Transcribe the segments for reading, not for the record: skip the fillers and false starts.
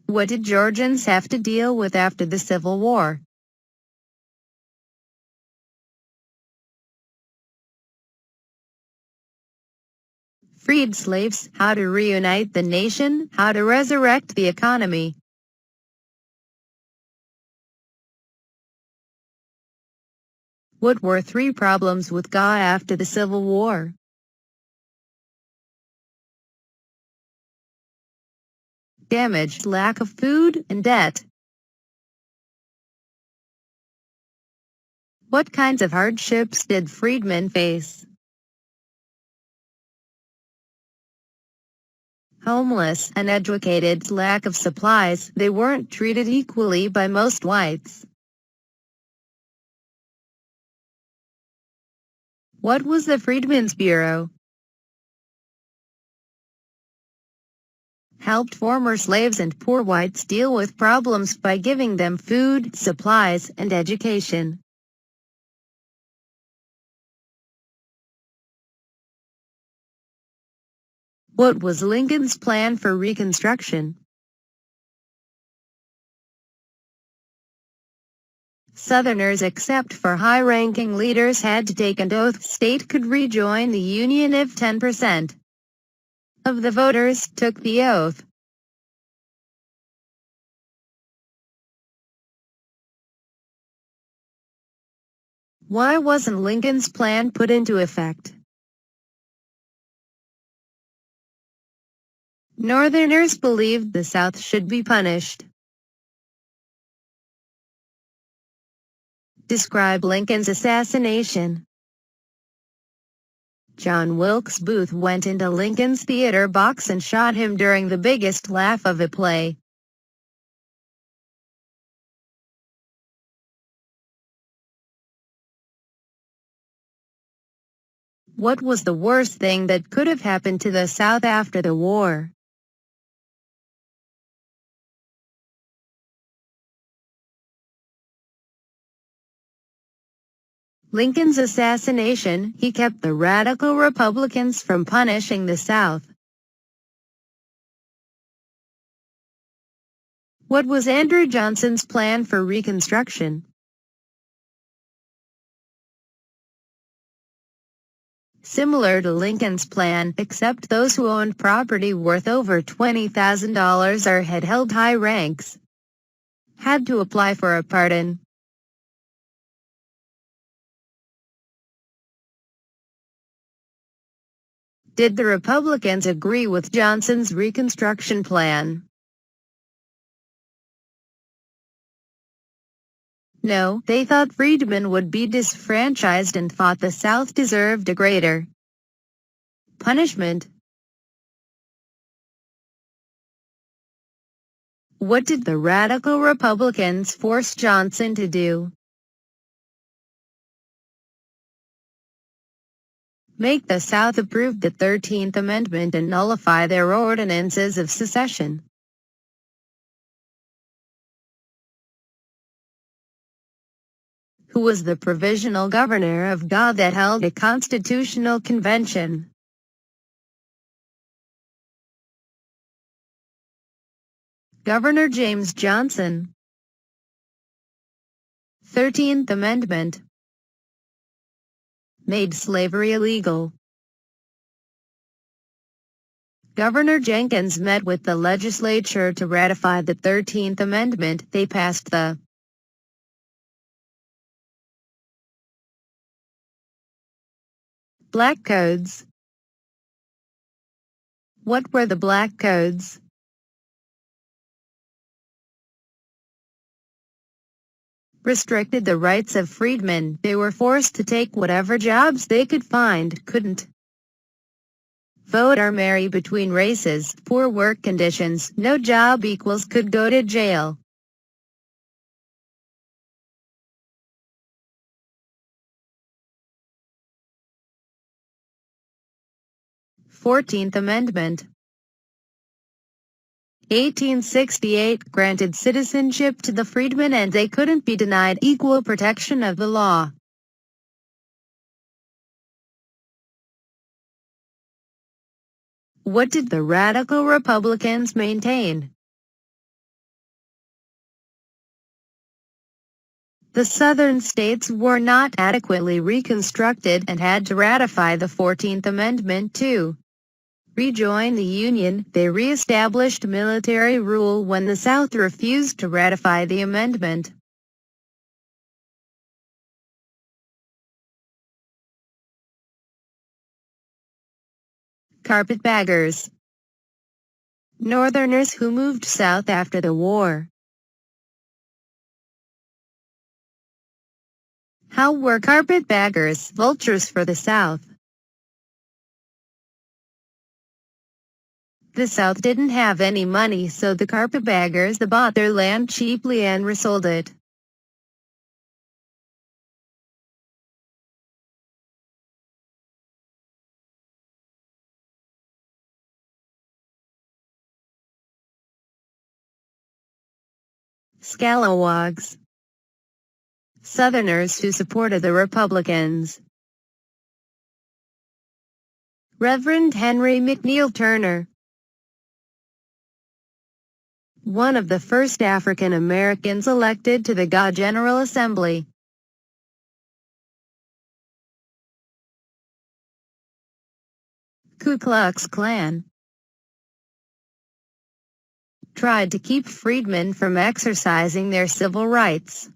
What did Georgians have to deal with after the Civil War? Freed slaves, how to reunite the nation, how to resurrect the economy. What were three problems with GA after the Civil War? Damage, lack of food, and debt. What kinds of hardships did freedmen face? Homeless, uneducated, lack of supplies, they weren't treated equally by most whites. What was the Freedmen's Bureau? Helped former slaves and poor whites deal with problems by giving them food, supplies, and education. What was Lincoln's plan for Reconstruction? Southerners, except for high-ranking leaders, had to take an oath state could rejoin the Union if 10% of the voters took the oath. Why wasn't Lincoln's plan put into effect? Northerners believed the South should be punished. Describe Lincoln's assassination. John Wilkes Booth went into Lincoln's theater box and shot him during the biggest laugh of a play. What was the worst thing that could have happened to the South after the war? Lincoln's assassination, he kept the radical Republicans from punishing the South. What was Andrew Johnson's plan for Reconstruction? Similar to Lincoln's plan, except those who owned property worth over $20,000 or had held high ranks had to apply for a pardon. Did the Republicans agree with Johnson's Reconstruction plan? No, they thought freedmen would be disfranchised and thought the South deserved a greater punishment. What did the radical Republicans force Johnson to do? Make the South approve the 13th Amendment and nullify their ordinances of secession. Who was the provisional governor of GA that held a constitutional convention? Governor James Johnson. 13th Amendment. Made slavery illegal. Governor Jenkins met with the legislature to ratify the 13th Amendment. They passed the Black Codes. What were the Black Codes? Restricted the rights of freedmen. They were forced to take whatever jobs they could find, couldn't vote or marry between races, poor work conditions, no job equals could go to jail. Fourteenth Amendment. 1868 granted citizenship to the freedmen and they couldn't be denied equal protection of the law. What did the radical Republicans maintain? The Southern states were not adequately reconstructed and had to ratify the 14th Amendment to rejoin the Union. They re-established military rule when the South refused to ratify the amendment. Carpetbaggers. Northerners who moved south after the war. How were carpetbaggers vultures for the South? The South didn't have any money, so the carpetbaggers bought their land cheaply and resold it. Scalawags. Southerners who supported the Republicans. Reverend Henry McNeill Turner. One of the first African Americans elected to the General Assembly. Ku Klux Klan. Tried to keep freedmen from exercising their civil rights.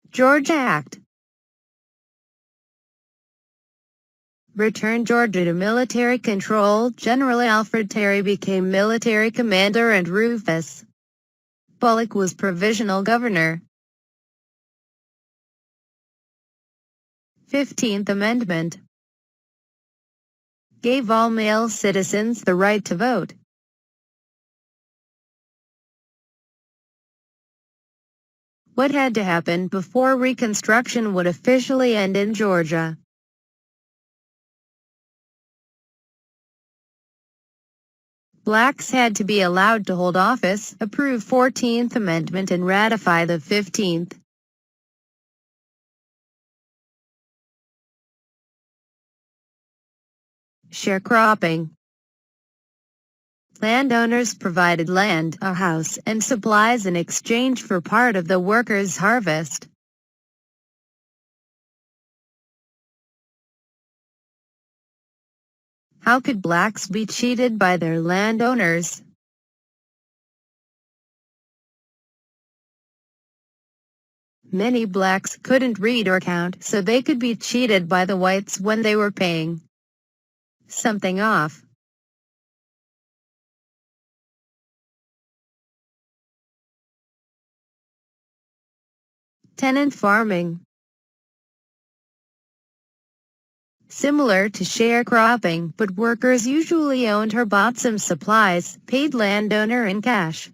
Georgia Act. Returned Georgia to military control. General Alfred Terry became military commander and Rufus Bullock was provisional governor. 15th Amendment. Gave all male citizens the right to vote. What had to happen before Reconstruction would officially end in Georgia? Blacks had to be allowed to hold office, approve 14th Amendment and ratify the 15th. Sharecropping. Landowners provided land, a house, and supplies in exchange for part of the workers' harvest. How could blacks be cheated by their landowners? Many blacks couldn't read or count, so they could be cheated by the whites when they were paying something off. Tenant farming. Similar to sharecropping, but workers usually owned or bought some supplies, paid landowner in cash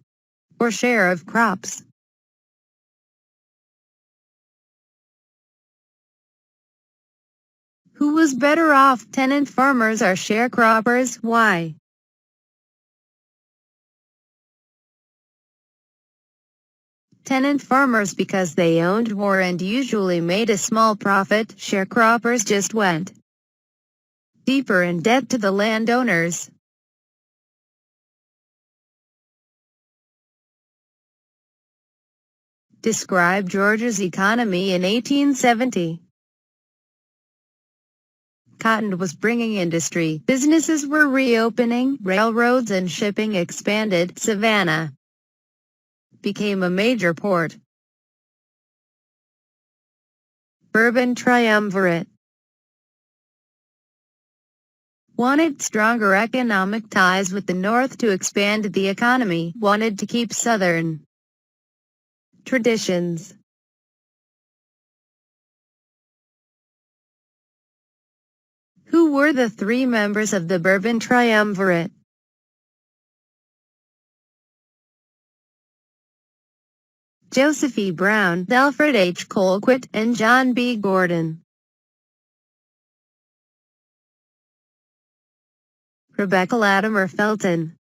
or share of crops. Who was better off, tenant farmers or sharecroppers? Why? Tenant farmers because they owned more and usually made a small profit. Sharecroppers just went deeper in debt to the landowners. Describe Georgia's economy in 1870. Cotton was bringing industry. Businesses were reopening. Railroads and shipping expanded. Savannah became a major port. Bourbon Triumvirate wanted stronger economic ties with the North to expand the economy, wanted to keep Southern traditions. Who were the three members of the Bourbon Triumvirate? Joseph E. Brown, Alfred H. Colquitt, and John B. Gordon. Rebecca Latimer Felton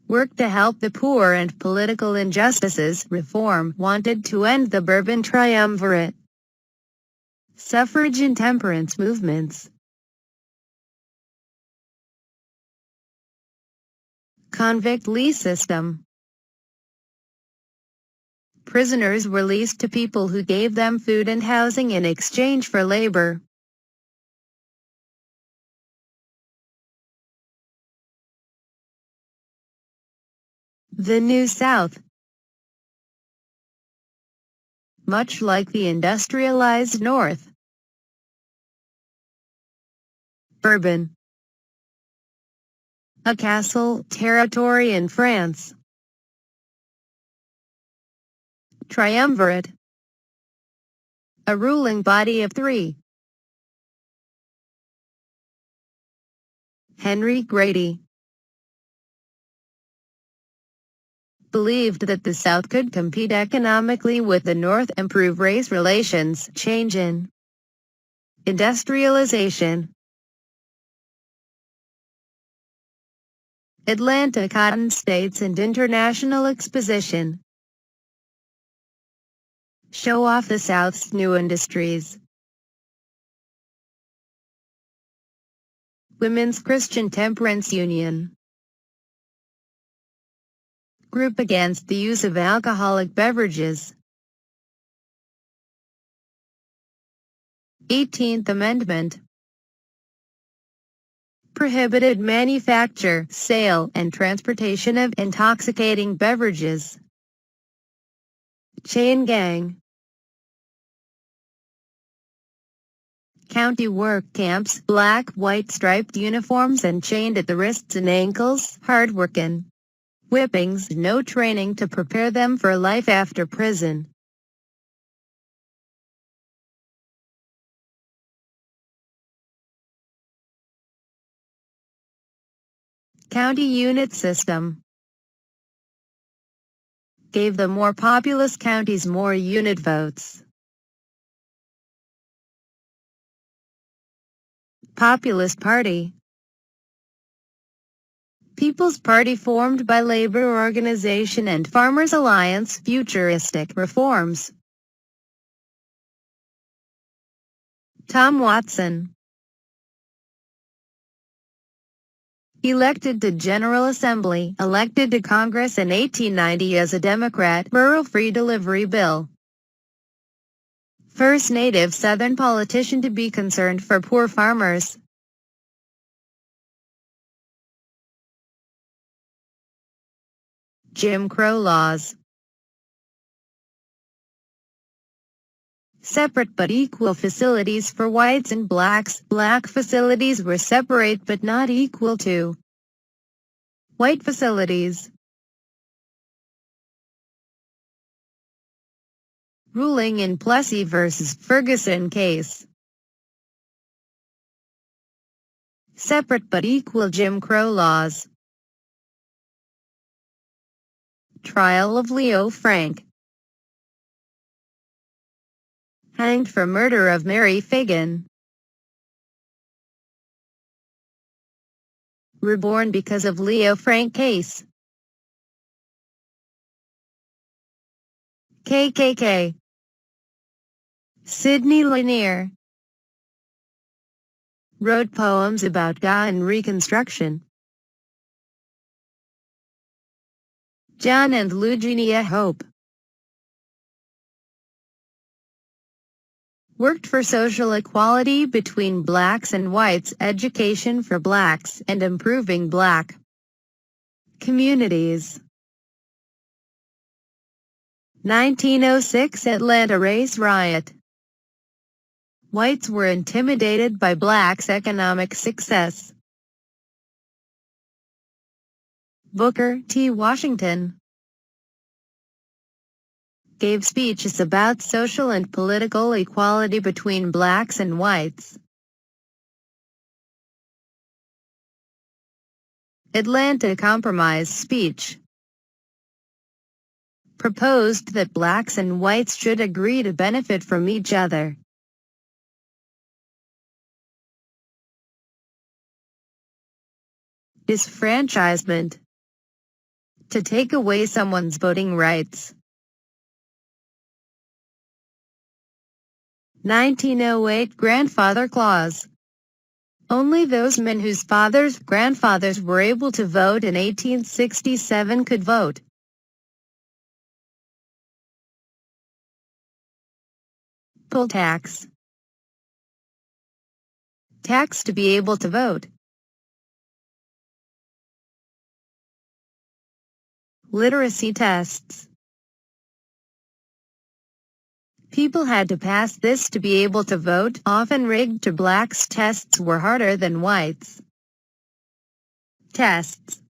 worked to help the poor and political injustices. Reform wanted to end the Bourbon Triumvirate. Suffrage and temperance movements. Convict lease system. Prisoners were leased to people who gave them food and housing in exchange for labor. The New South. Much like the industrialized North. Bourbon. A castle territory in France. Triumvirate. A ruling body of three. Henry Grady believed that the South could compete economically with the North, improve race relations, change in industrialization. Atlanta Cotton States and International Exposition. Show off the South's new industries. Women's Christian Temperance Union. Group against the use of alcoholic beverages. 18th Amendment. Prohibited manufacture, sale, and transportation of intoxicating beverages. Chain gang. County work camps, black, white striped uniforms and chained at the wrists and ankles, hard workin'. Whippings, no training to prepare them for life after prison. County unit system. Gave the more populous counties more unit votes. Populist Party. People's Party formed by labor organization and farmers' alliance. Futuristic reforms. Tom Watson. Elected to General Assembly, elected to Congress in 1890 as a Democrat. Rural Free Delivery Bill. First native Southern politician to be concerned for poor farmers. Jim Crow laws. Separate but equal facilities for whites and blacks. Black facilities were separate but not equal to white facilities. Ruling in Plessy versus Ferguson case. Separate but equal Jim Crow laws. Trial of Leo Frank. Hanged for murder of Mary Fagan. Reborn because of Leo Frank case. KKK. Sidney Lanier. Wrote poems about God and Reconstruction. John and Eugenia Hope. Worked for social equality between blacks and whites, education for blacks, and improving black communities. 1906 Atlanta Race Riot. Whites were intimidated by blacks' economic success. Booker T. Washington gave speeches about social and political equality between blacks and whites. Atlanta Compromise speech. Proposed that blacks and whites should agree to benefit from each other. Disfranchisement. To take away someone's voting rights. 1908 Grandfather Clause. Only those men whose fathers, grandfathers were able to vote in 1867 could vote. Poll tax. Tax to be able to vote. Literacy tests. People had to pass this to be able to vote, often rigged to blacks. Tests were harder than whites. Tests.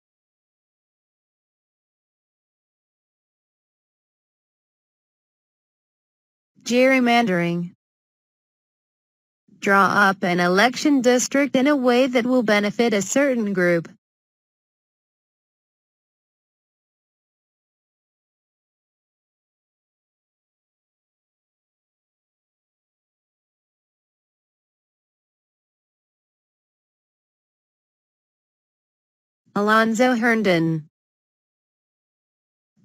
Gerrymandering. Draw up an election district in a way that will benefit a certain group. Alonzo Herndon.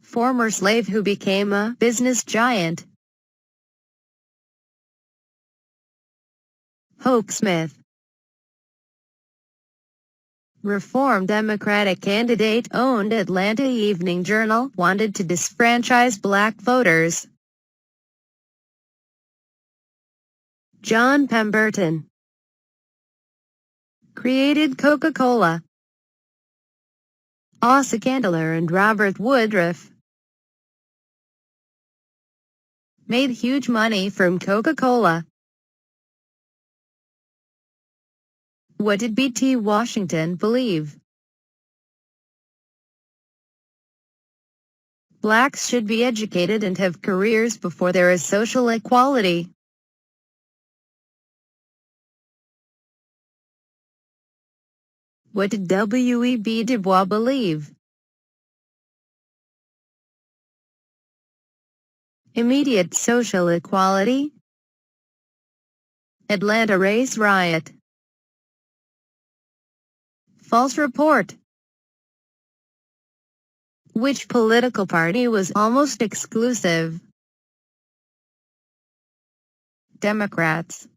Former slave who became a business giant. Hoke Smith. Reform Democratic candidate, owned Atlanta Evening Journal, wanted to disfranchise black voters. John Pemberton. Created Coca-Cola. Asa Candler and Robert Woodruff made huge money from Coca-Cola. What did B.T. Washington believe? Blacks should be educated and have careers before there is social equality. What did W.E.B. Du Bois believe? Immediate social equality. Atlanta race riot. False report. Which political party was almost exclusive? Democrats.